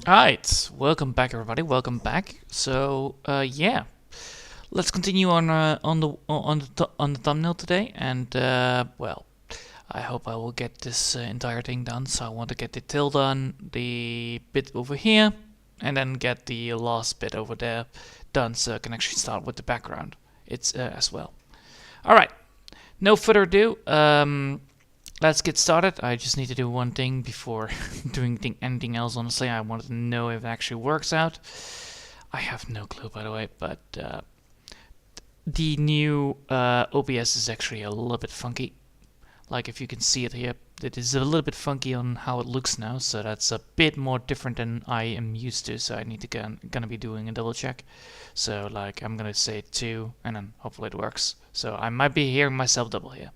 Alright, welcome back everybody, welcome back. So, yeah, let's continue on the thumbnail today, and well, I hope I will get this entire thing done. So I want to get the tail done, the bit over here, and then get the last bit over there done, so I can actually start with the background. It's as well. Alright, no further ado. Let's get started. I just need to do one thing before doing anything else. Honestly, I wanted to know if it actually works out. I have no clue, by the way, but the new OBS is actually a little bit funky. Like if you can see it here, it is a little bit funky on how it looks now, so that's a bit more different than I am used to, so I need to gonna be doing a double check. So like I'm gonna say 2 and then hopefully it works. So I might be hearing myself double here.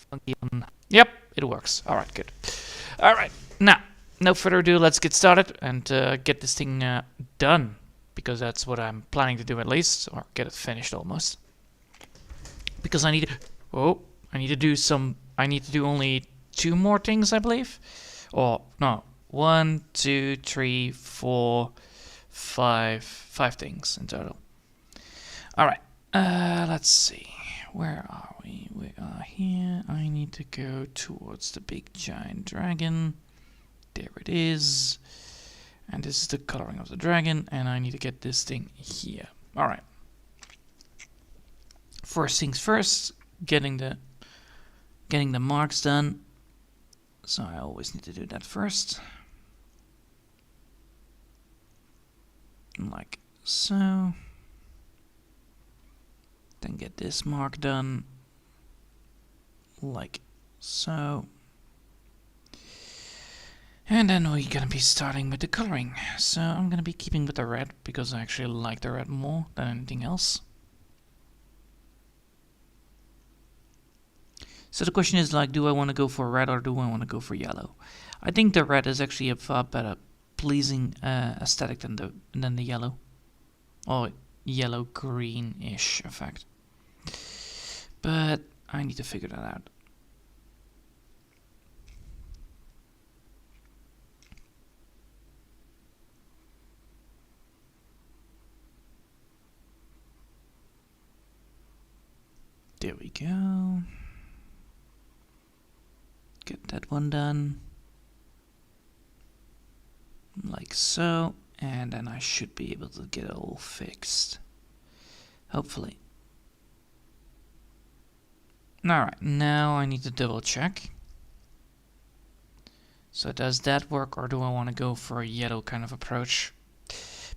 Funky on. Yep, it works. Alright, good. Alright, now, no further ado, let's get started and get this thing done. Because that's what I'm planning to do at least, or get it finished almost. Because I need to... Oh, I need to do only 2 more things, I believe. Or, no, 1, 2, 3, 4, 5 things in total. Alright, let's see. Where are we? We are here. I need to go towards the big giant dragon. There it is. And this is the coloring of the dragon. And I need to get this thing here. Alright. First things first. Getting the marks done. So I always need to do that first. Like so. Then get this mark done, like so. And then we're gonna be starting with the coloring. So I'm gonna be keeping with the red, because I actually like the red more than anything else. So the question is like, do I want to go for red or do I want to go for yellow? I think the red is actually a far better pleasing aesthetic than the yellow. Or yellow-green-ish effect. But I need to figure that out. There we go. Get that one done. Like so. And then I should be able to get it all fixed. Hopefully. Alright, now I need to double check. So does that work, or do I want to go for a yellow kind of approach?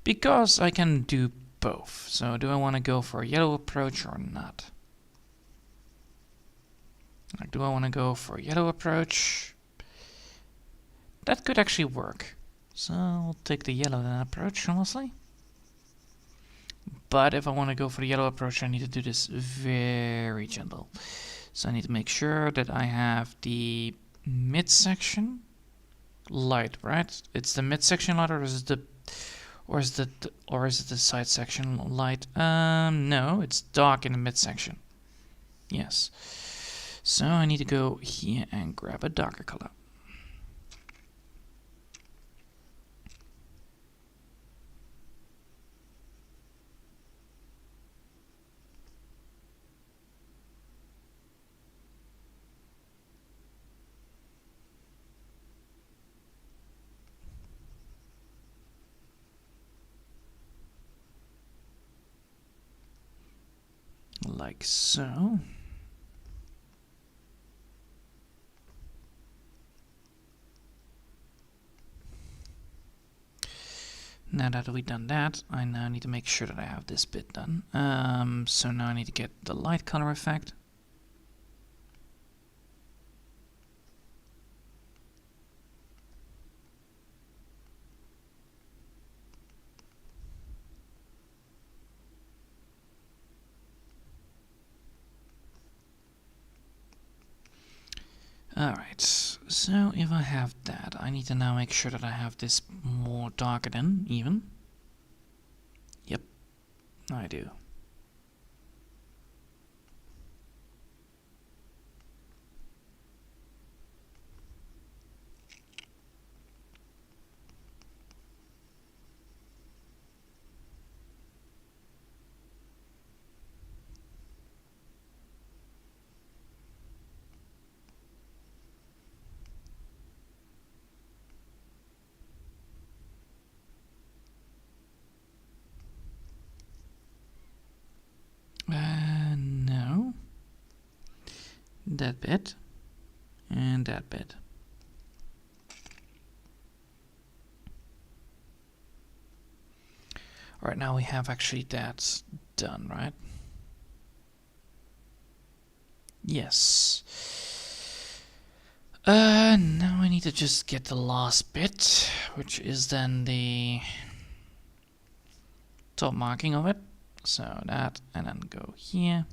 Because I can do both. So do I want to go for a yellow approach or not? Like, do I want to go for a yellow approach? That could actually work. So I'll take the yellow approach, honestly. But if I want to go for the yellow approach, I need to do this very gentle. So I need to make sure that I have the midsection light, right? It's the midsection light, or is it the side section light? No, it's dark in the midsection. Yes. So I need to go here and grab a darker color. Like so. Now that we've done that, I now need to make sure that I have this bit done. So now I need to get the light color effect. Alright, so if I have that, I need to now make sure that I have this more darker than even. Yep, I do. that bit, and that bit. Alright, now we have actually that done, right? Yes. Now I need to just get the last bit, which is then the top marking of it. So that, and then go here.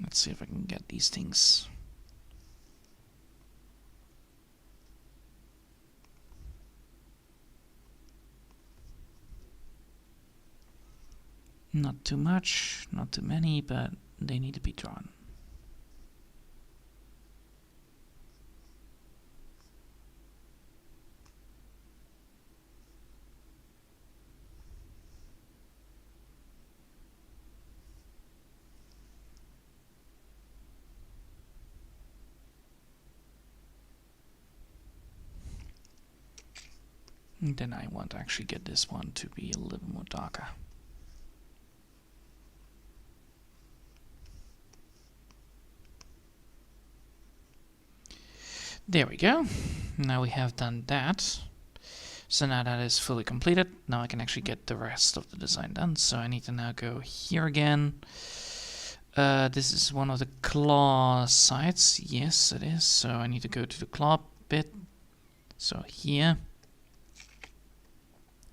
Let's see if I can get these things. Not too much, not too many, but they need to be drawn. And then I want to actually get this one to be a little more darker. There we go. Now we have done that. So now that is fully completed. Now I can actually get the rest of the design done. So I need to now go here again. This is one of the claw sides. Yes, it is. So I need to go to the claw bit. So here.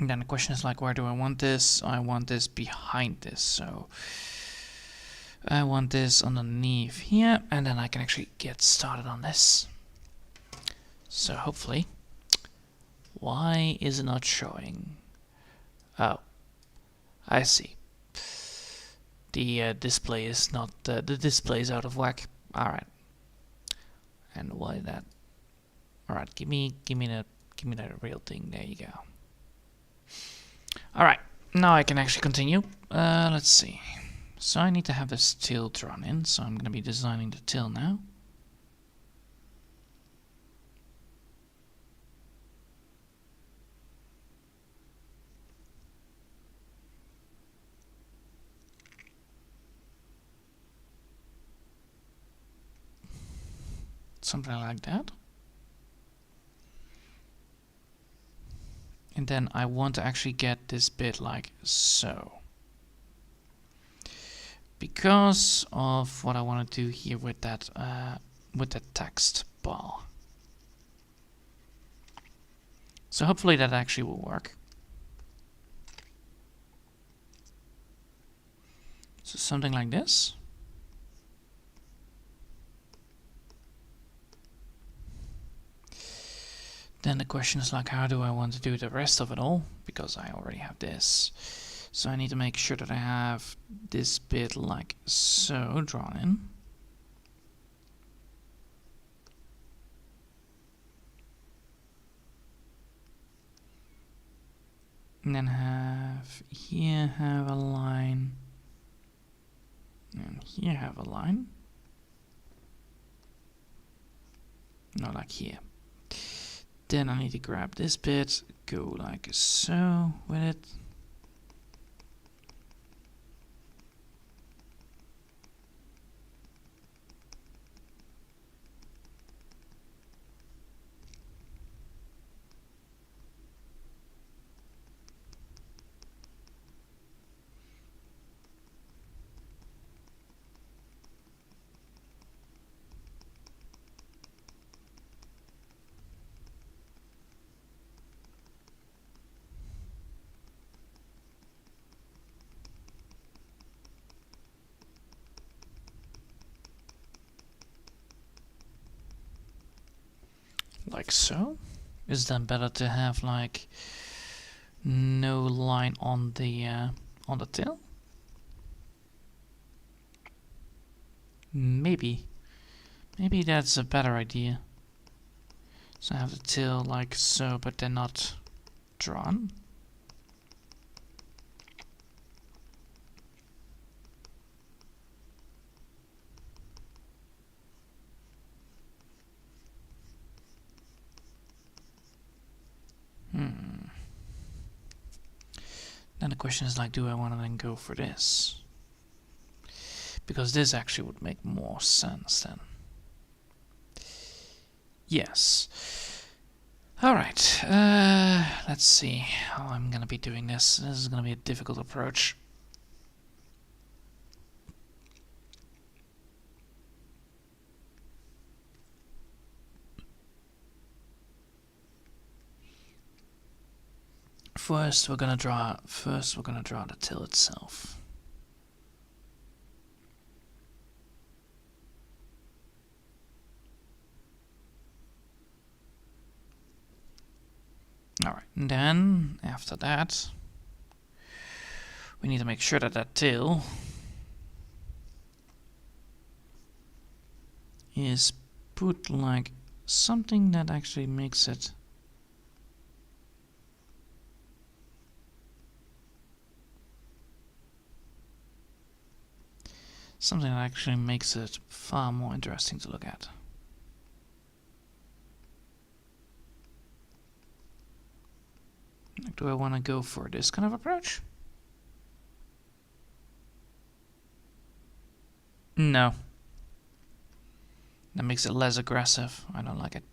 And then the question is like, where do I want this? I want this behind this. So I want this underneath here. And then I can actually get started on this. So hopefully, why is it not showing? Oh, I see. The display is not, the display is out of whack. Alright. And why that? Alright, give me that real thing. There you go. Alright, now I can actually continue. Let's see. So I need to have this tail drawn in, so I'm gonna be designing the tail now. Something like that. And then I want to actually get this bit like so. Because of what I want to do here with that text bar. So hopefully that actually will work. So something like this. Then the question is like, how do I want to do the rest of it all? Because I already have this. So I need to make sure that I have this bit like so drawn in. And then have a line. And here have a line. No, like here. Then I need to grab this bit, go like so with it. Like so. Is then better to have like no line on the tail? Maybe that's a better idea. So I have the tail like so, but they're not drawn. Then the question is like, do I want to then go for this? Because this actually would make more sense then. Yes. Alright, let's see how I'm gonna be doing this. This is gonna be a difficult approach. First we're gonna draw the till itself. Alright, and then after that we need to make sure that that till is put like something that actually makes it far more interesting to look at. Do I want to go for this kind of approach? No. That makes it less aggressive. I don't like it.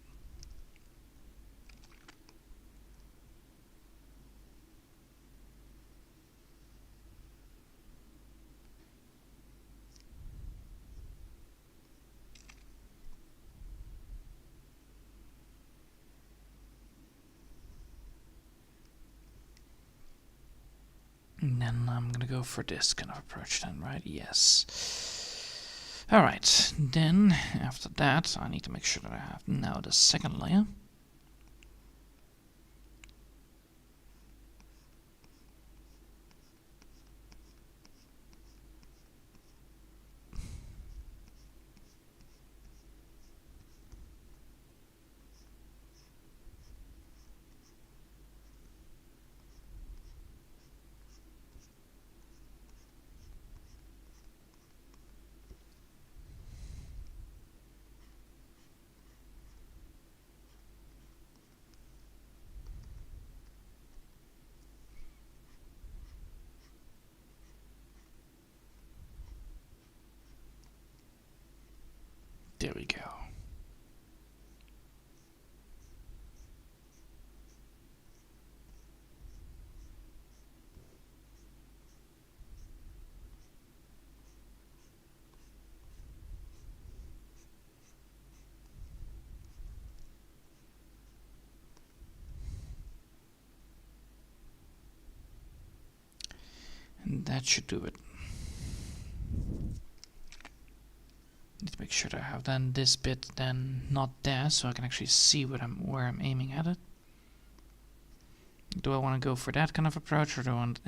And then I'm gonna go for this kind of approach then, right? Yes. Alright, then after that I need to make sure that I have now the second layer. There we go. And that should do it. Need to make sure that I have then this bit then not there, so I can actually see where I'm aiming at it. Do I want to go for that kind of approach, or do I want?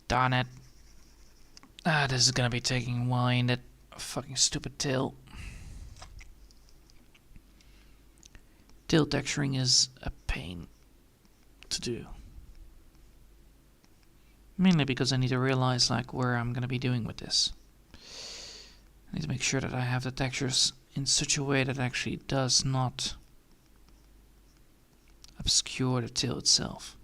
Darn it! This is gonna be taking a while in that fucking stupid tail. Tail texturing is a pain to do. Mainly because I need to realize like where I'm gonna be doing with this. I need to make sure that I have the textures in such a way that actually does not obscure the tail itself.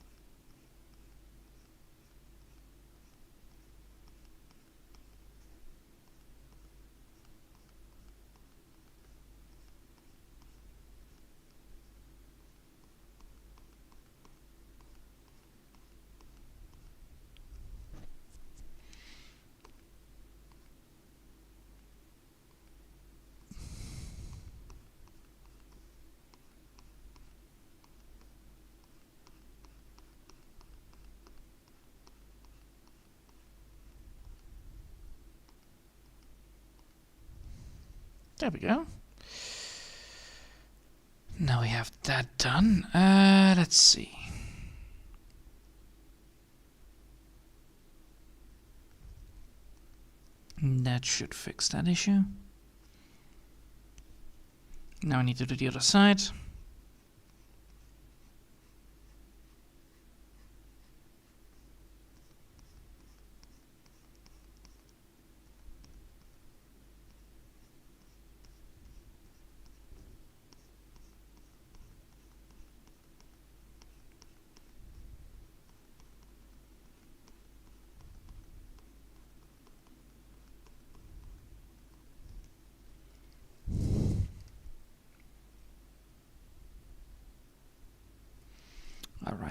There we go. Now we have that done. Let's see. That should fix that issue. Now I need to do the other side.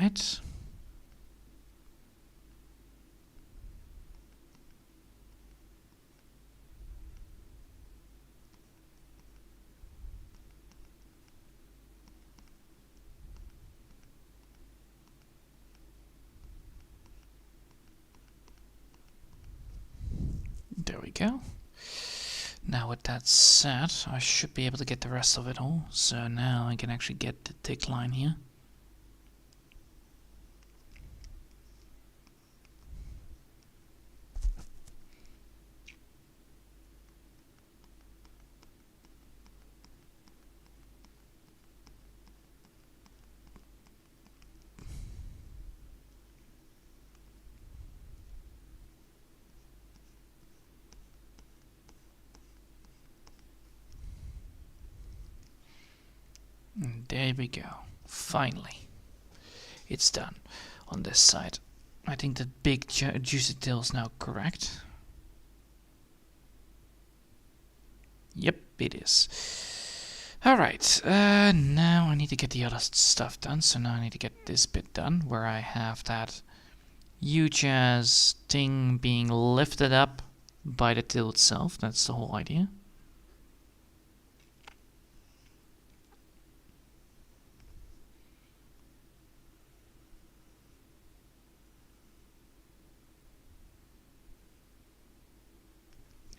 Alright. There we go. Now with that said, I should be able to get the rest of it all. So now I can actually get the thick line here. And there we go. Finally. It's done on this side. I think the big juicy tail is now correct. Yep, it is. Alright, now I need to get the other stuff done. So now I need to get this bit done where I have that huge ass thing being lifted up by the tail itself. That's the whole idea.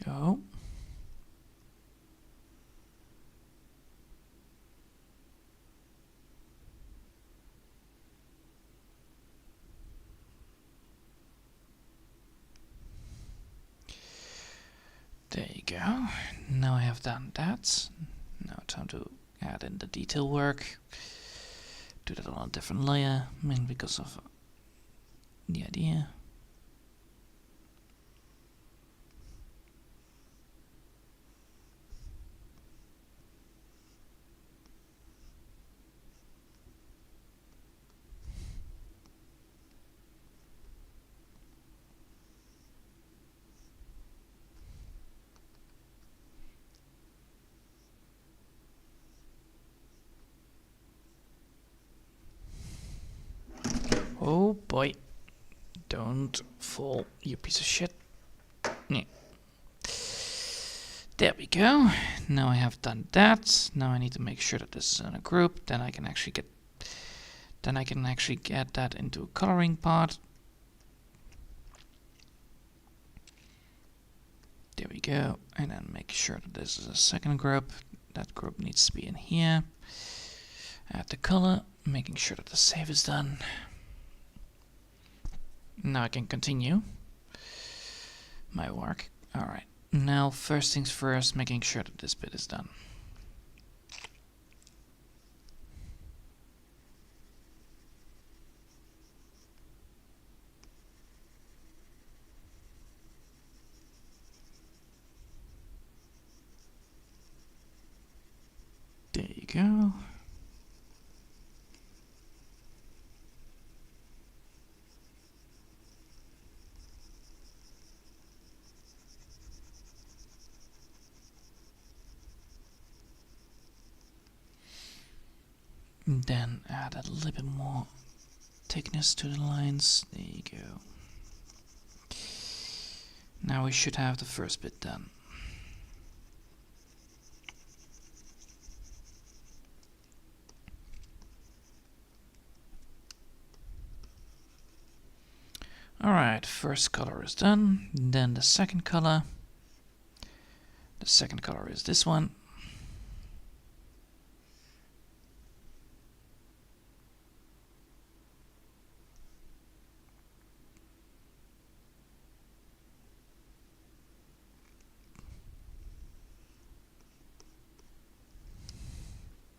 Oh. There you go. Now I have done that. Now time to add in the detail work. Do that on a different layer, mainly because of the idea. Oh boy. Don't fall, you piece of shit. Yeah. There we go. Now I have done that. Now I need to make sure that this is in a group. Then I can actually get that into a coloring part. There we go. And then make sure that this is a second group. That group needs to be in here. Add the color, making sure that the save is done. Now I can continue my work. Alright, now first things first, making sure that this bit is done. There you go. Then add a little bit more thickness to the lines. There you go. Now we should have the first bit done. Alright, first color is done. Then the second color. The second color is this one.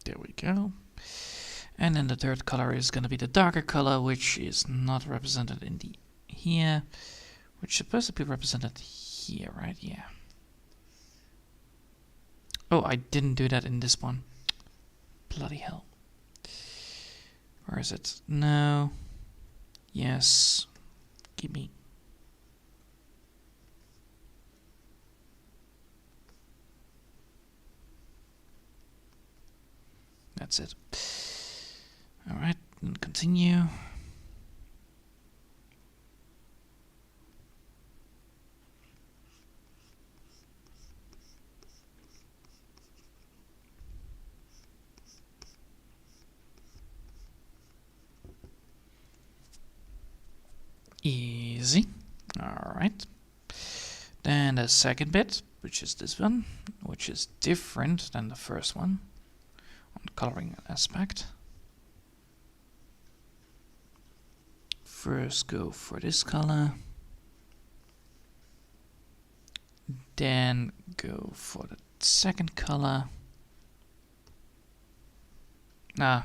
There we go. And then the third color is going to be the darker color, which is not represented in the here, which is supposed to be represented here, right? Yeah. Oh, I didn't do that in this one. Bloody hell. Where is it? No. Yes. Give me. That's it. Alright, and continue. Easy. Alright. Then the second bit, which is this one, which is different than the first one on coloring aspect. First go for this color. Then go for the second color. Nah.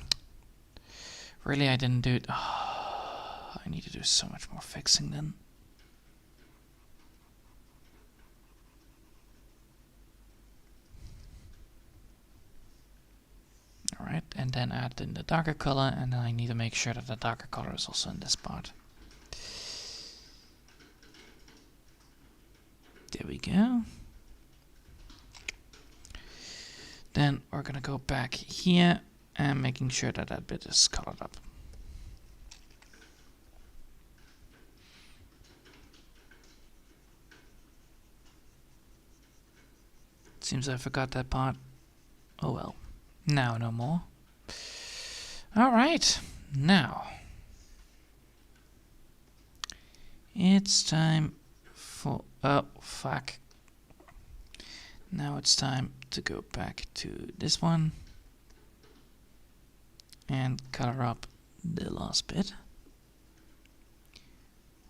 Really, I didn't do it. Oh, I need to do so much more fixing then. Alright, and then add in the darker color, and then I need to make sure that the darker color is also in this part. There we go. Then we're gonna go back here and making sure that that bit is colored up. Seems I forgot that part. Oh well. Now no more. Alright, now it's time for... oh, fuck. Now it's time to go back to this one and color up the last bit,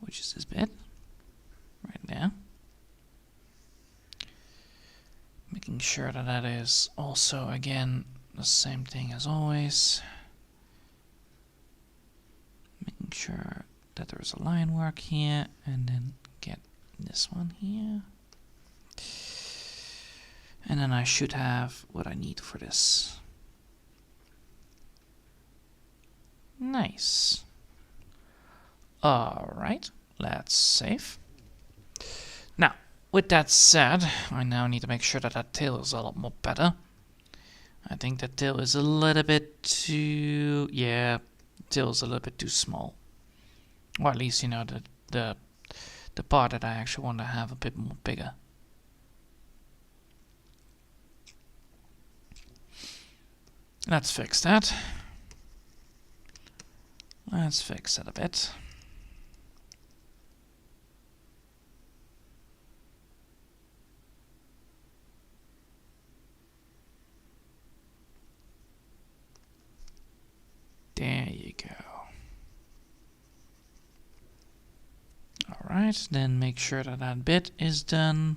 which is this bit right there. Making sure that that is also, again, the same thing as always. Making sure that there's a line work here, and then get this one here. And then I should have what I need for this. Nice. Alright, let's save. Now, with that said, I now need to make sure that that tail is a lot more better. I think that tail is a little bit too... yeah, tail is a little bit too small. Or at least, you know, the part that I actually want to have a bit more bigger. Let's fix that. Let's fix it a bit. There you go. Alright, then make sure that that bit is done.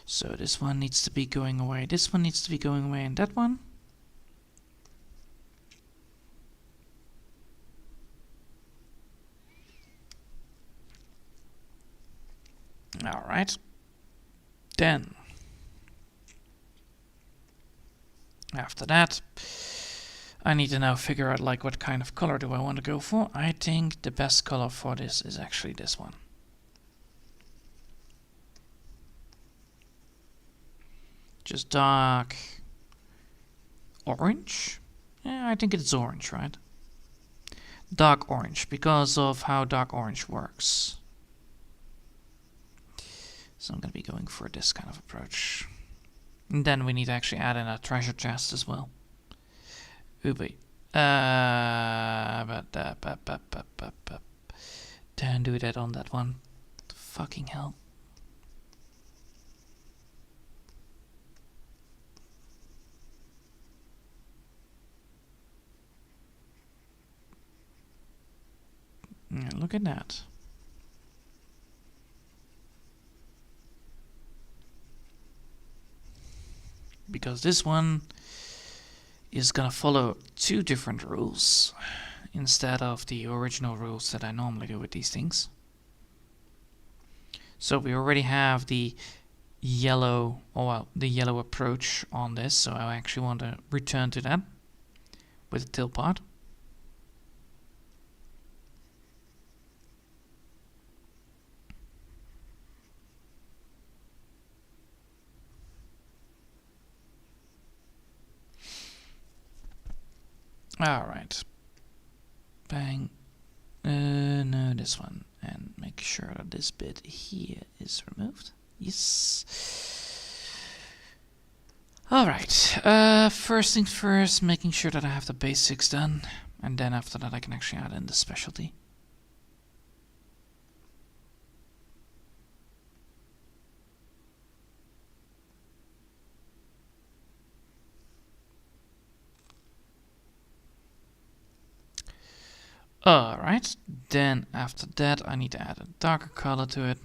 So this one needs to be going away, this one needs to be going away, and that one. Alright. Then, after that, I need to now figure out like what kind of color do I want to go for. I think the best color for this is actually this one. Just dark orange? Yeah, I think it's orange, right? Dark orange, because of how dark orange works. So I'm going to be going for this kind of approach. And then we need to actually add in a treasure chest as well. Oopie. Don't do that on that one. Fucking hell. Yeah, look at that. Because this one is gonna follow two different rules instead of the original rules that I normally do with these things. So we already have the yellow, or well, the yellow approach on this, so I actually want to return to that with the tail part. Alright. Bang. No, this one. And make sure that this bit here is removed. Yes. Alright. First things first, making sure that I have the basics done. And then after that I can actually add in the specialty. Alright, then after that I need to add a darker color to it.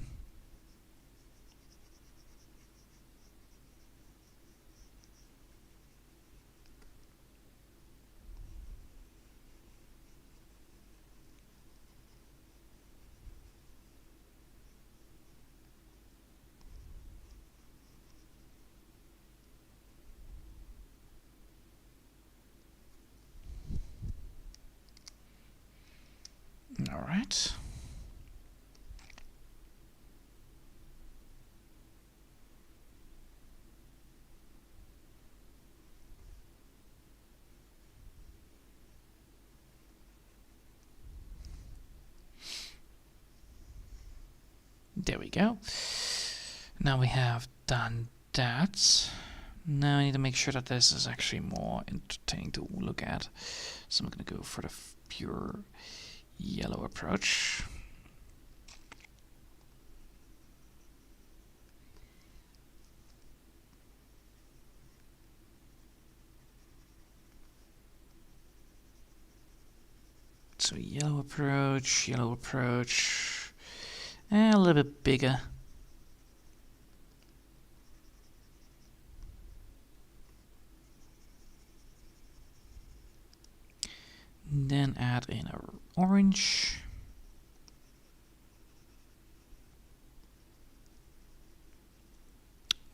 Alright. There we go. Now we have done that. Now I need to make sure that this is actually more entertaining to look at. So I'm going to go for the pure yellow approach. So yellow approach, and a little bit bigger. Then add in a orange.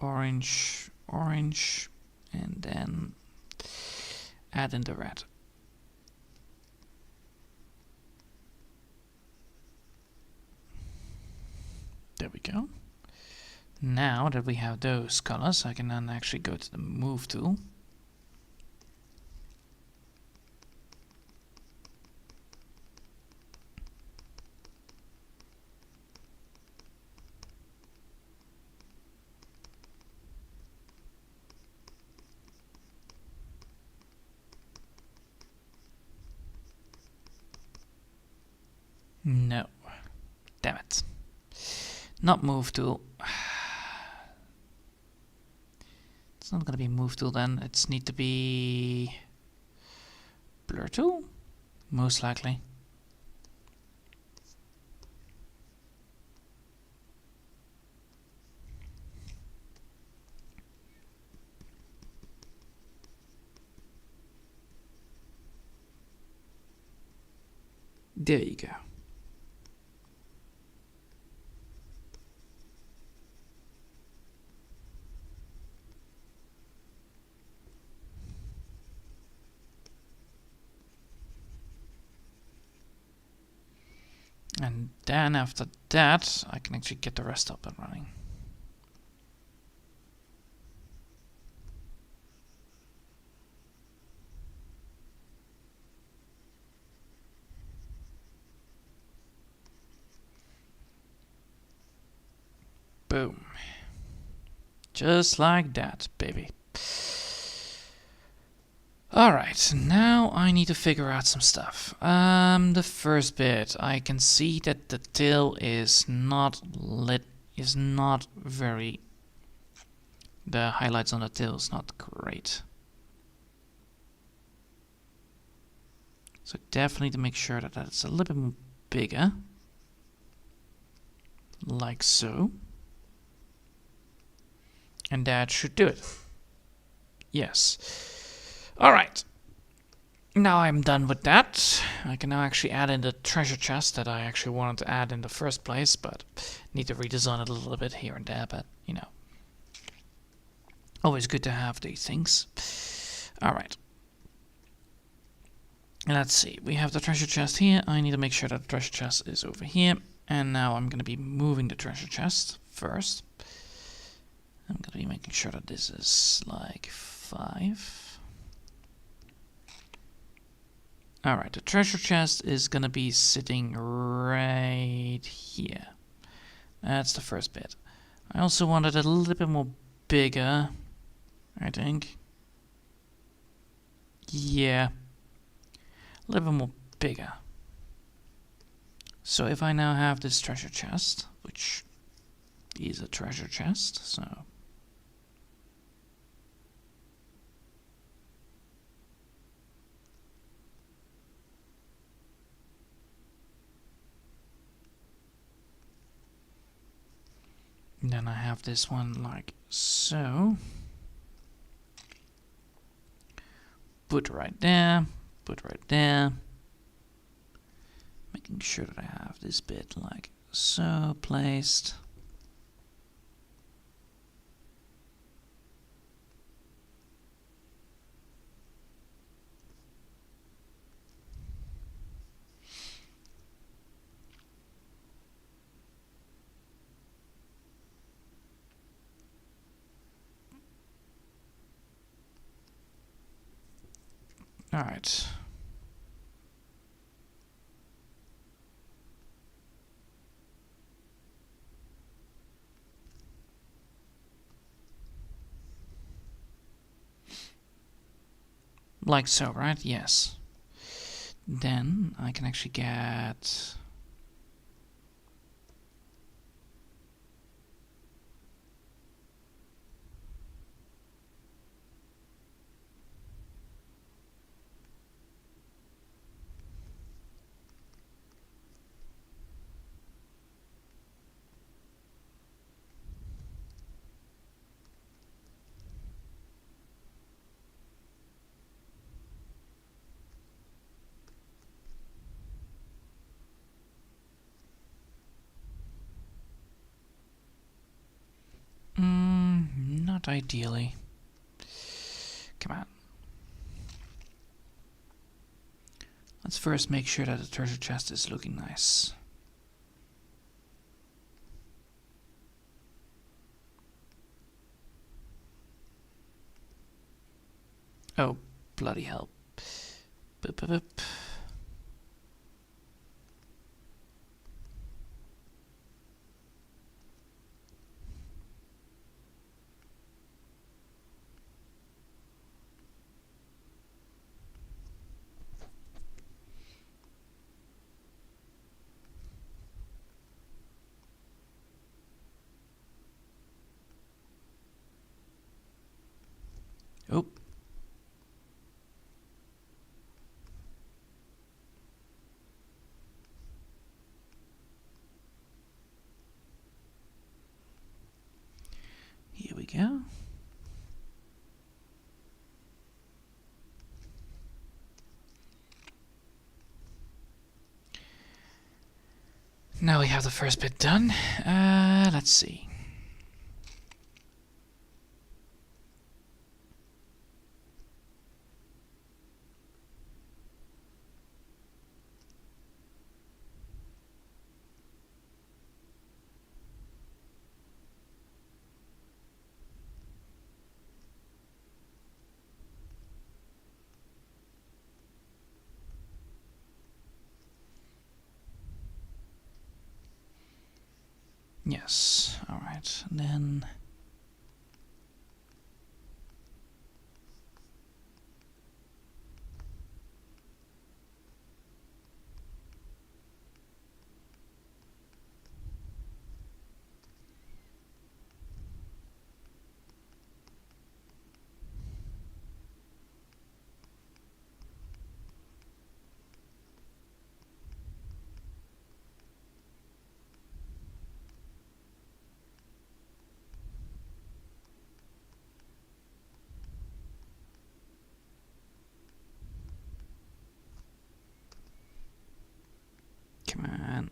Orange, orange, and then add in the red. There we go. Now that we have those colors, I can then actually go to the move tool. No. Damn it. Not move tool. It's not gonna be move tool then. It's need to be blur tool, most likely. There you go. And then after that, I can actually get the rest up and running. Boom. Just like that, baby. Alright, now I need to figure out some stuff. The first bit, I can see that the tail is not lit, the highlights on the tail is not great. So definitely to make sure that that's a little bit bigger. Like so. And that should do it. Yes. Alright. Now I'm done with that. I can now actually add in the treasure chest that I actually wanted to add in the first place, but need to redesign it a little bit here and there, but you know. Always good to have these things. Alright. Let's see. We have the treasure chest here. I need to make sure that the treasure chest is over here. And now I'm going to be moving the treasure chest first. I'm going to be making sure that this is like 5. Alright, the treasure chest is going to be sitting right here. That's the first bit. I also wanted it a little bit more bigger, I think. Yeah. A little bit more bigger. So if I now have this treasure chest, which is a treasure chest, so Then I have this one like so. Put right there, put right there. Making sure that I have this bit like so placed. All right. Like so, right? Yes. Then I can actually get... not ideally. Come on. Let's first make sure that the treasure chest is looking nice. Oh, bloody hell. Boop, boop, boop. Oh. Here we go. Now we have the first bit done. Let's see. Yes, alright, then... Come on.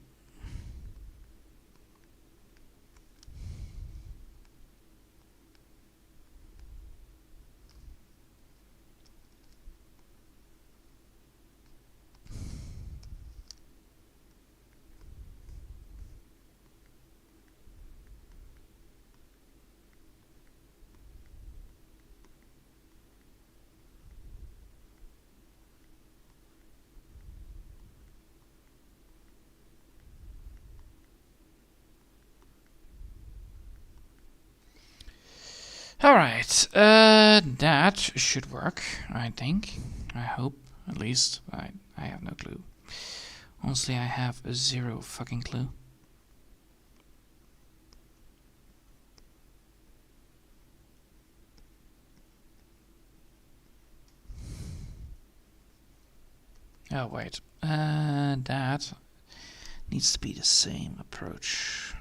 Alright, that should work, I think. I hope, at least. I have no clue. Honestly, I have zero fucking clue. Oh, wait. That needs to be the same approach.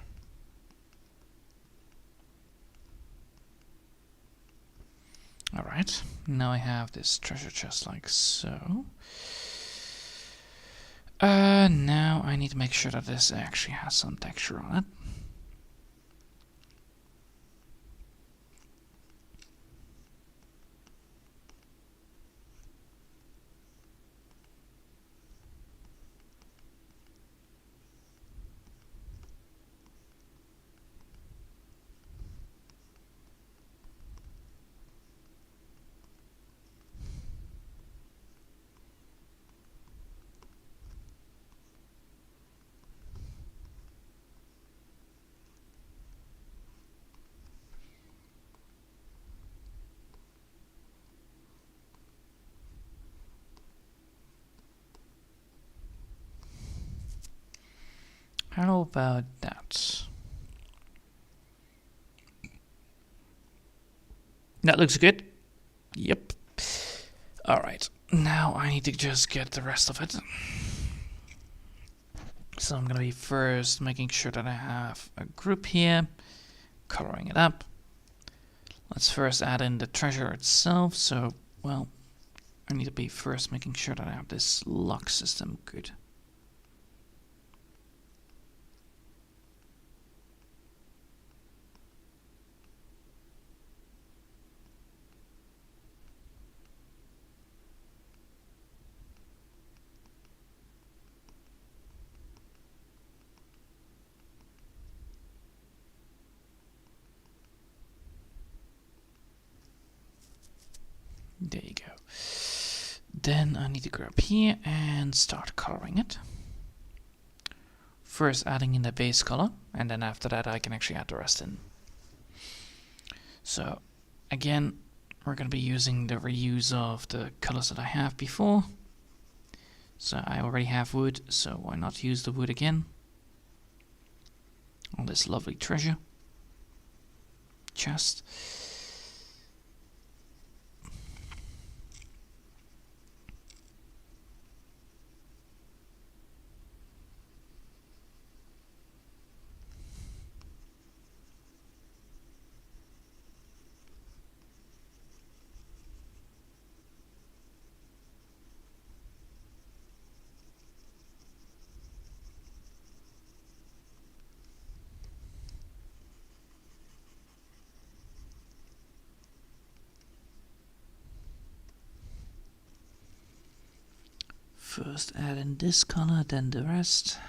Alright, now I have this treasure chest like so. Now I need to make sure that this actually has some texture on it. How about that? That looks good. Yep. Alright, now I need to just get the rest of it. So I'm gonna be first making sure that I have a group here, coloring it up. Let's first add in the treasure itself. So, well, I need to be first making sure that I have this lock system good. There you go. Then I need to go up here and start coloring it. First adding in the base color, and then after that I can actually add the rest in. So again, we're going to be using the reuse of the colors that I have before. So I already have wood, so why not use the wood again? All this lovely treasure chest. First add in this color, then the rest.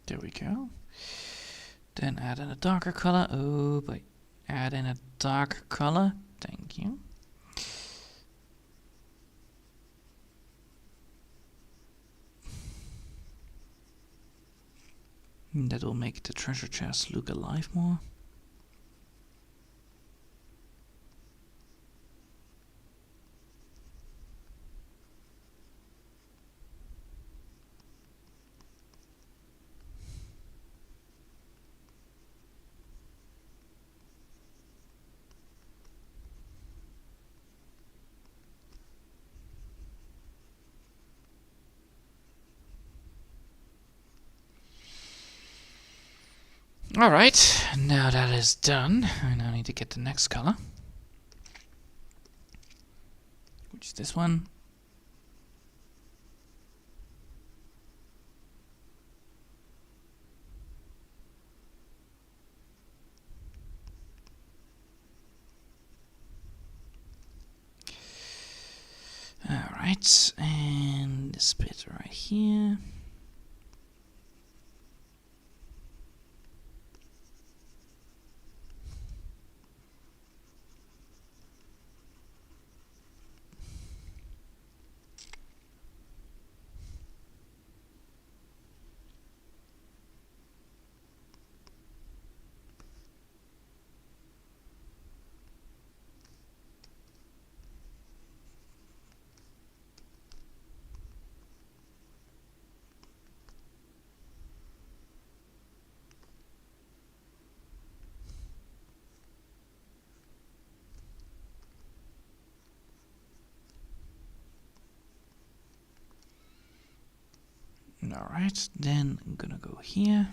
There we go. Then add in a darker color. Oh boy. Add in a darker color. Thank you. That will make the treasure chest look alive more. Alright, now that is done, I now need to get the next color, which is this one. Alright, and this bit right here. Alright, then I'm gonna go here.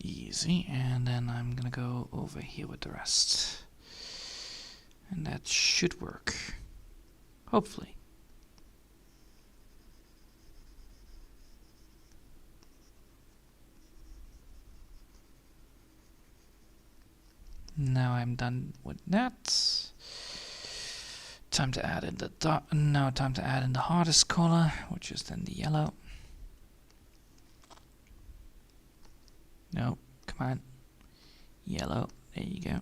Easy, and then I'm gonna go over here with the rest. And that should work. Hopefully. Now I'm done with that. Time to add in the time to add in the hardest color, which is then the yellow. No, come on. Yellow, there you go.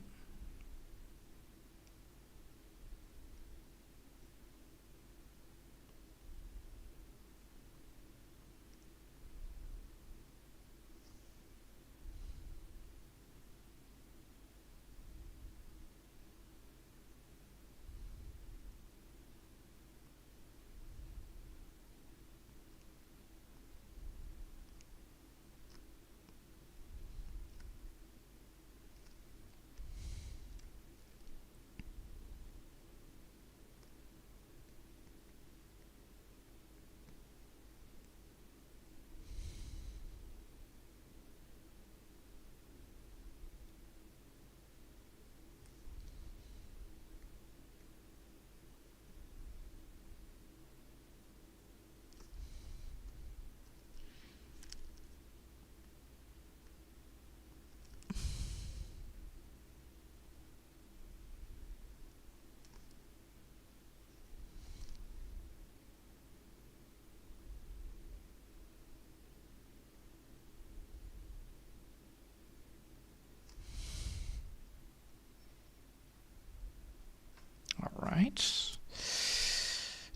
Alright.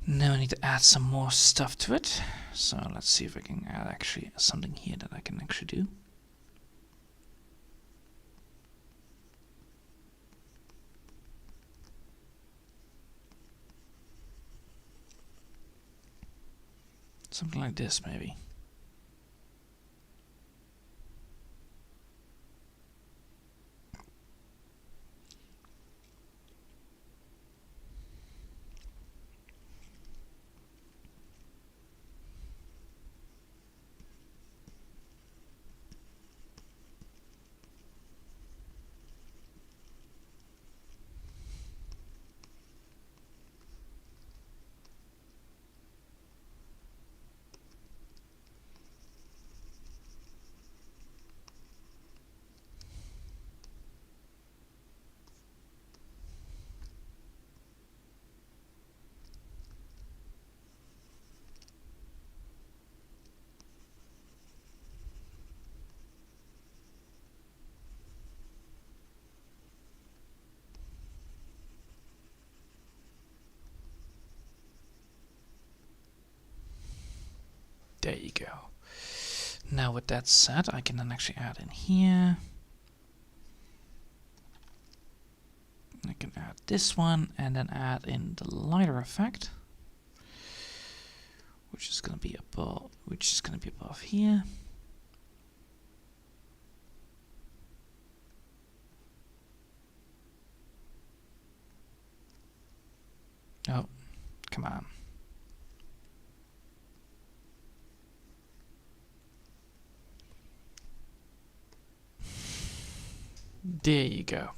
Now I need to add some more stuff to it. So let's see if I can add actually something here that I can actually do. Something like this, maybe. There you go. Now with that said, I can then actually add in here. I can add this one and then add in the lighter effect, which is going to be above here. come on. There you go.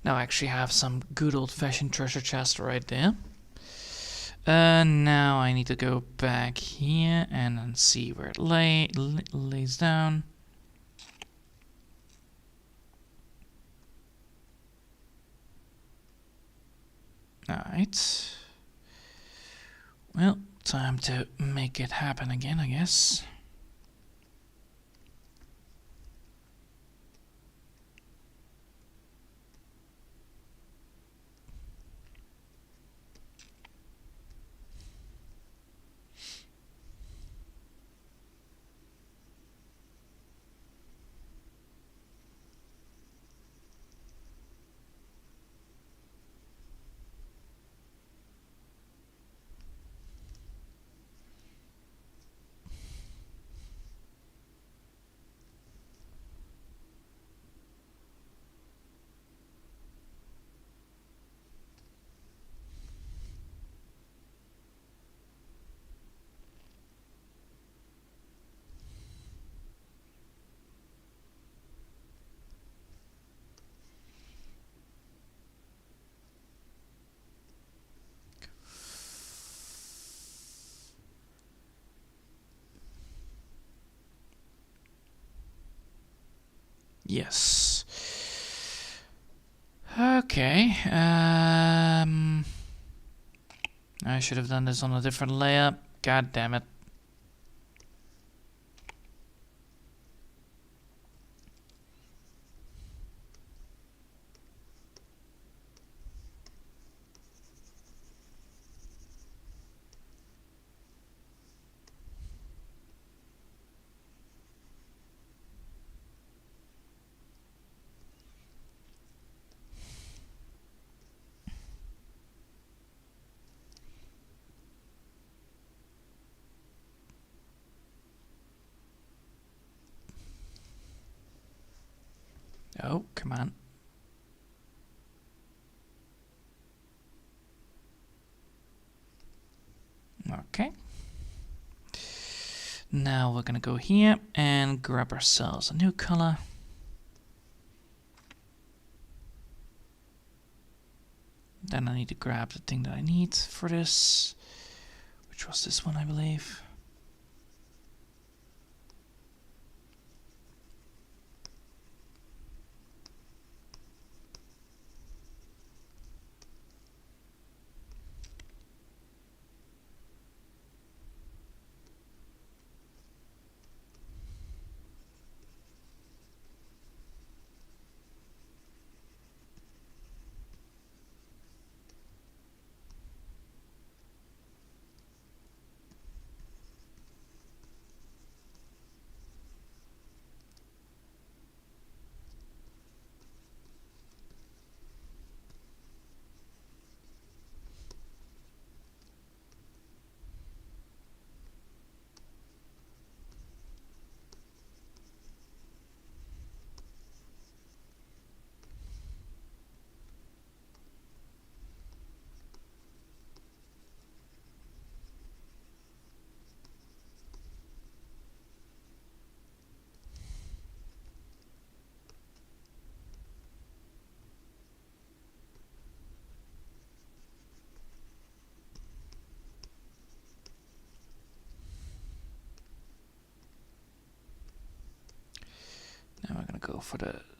Now I actually have some good old-fashioned treasure chest right there. Now I need to go back here and then see where it lays down. Alright. Well, time to make it happen again, I guess. Yes. Okay. I should have done this on a different layer. God damn it. Oh, come on. Okay. Now we're gonna go here and grab ourselves a new color. Then I need to grab the thing that I need for this, which was this one, I believe.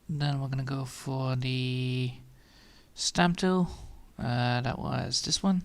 Now we're gonna go for the stamp tool. That was this one.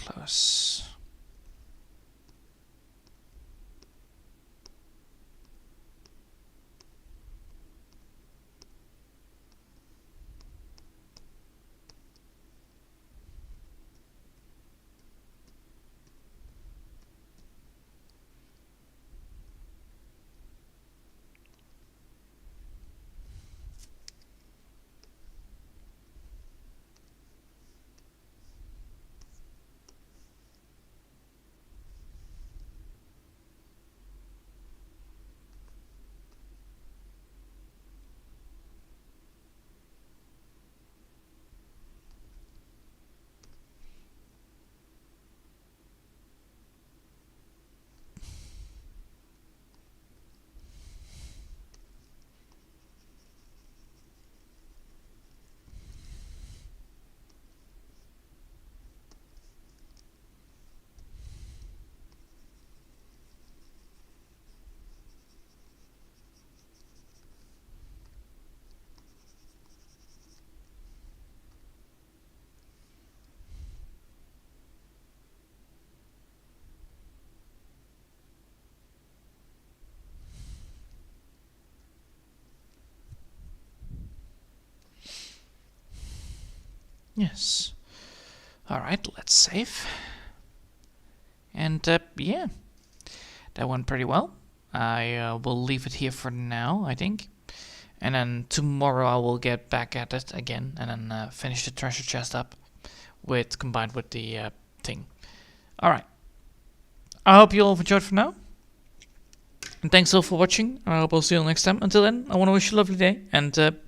close. Yes. Alright, let's save. And yeah, that went pretty well. I will leave it here for now, I think. And then tomorrow I will get back at it again and then finish the treasure chest up combined with the thing. Alright. I hope you all have enjoyed for now. And thanks all for watching. I hope I'll see you all next time. Until then, I want to wish you a lovely day and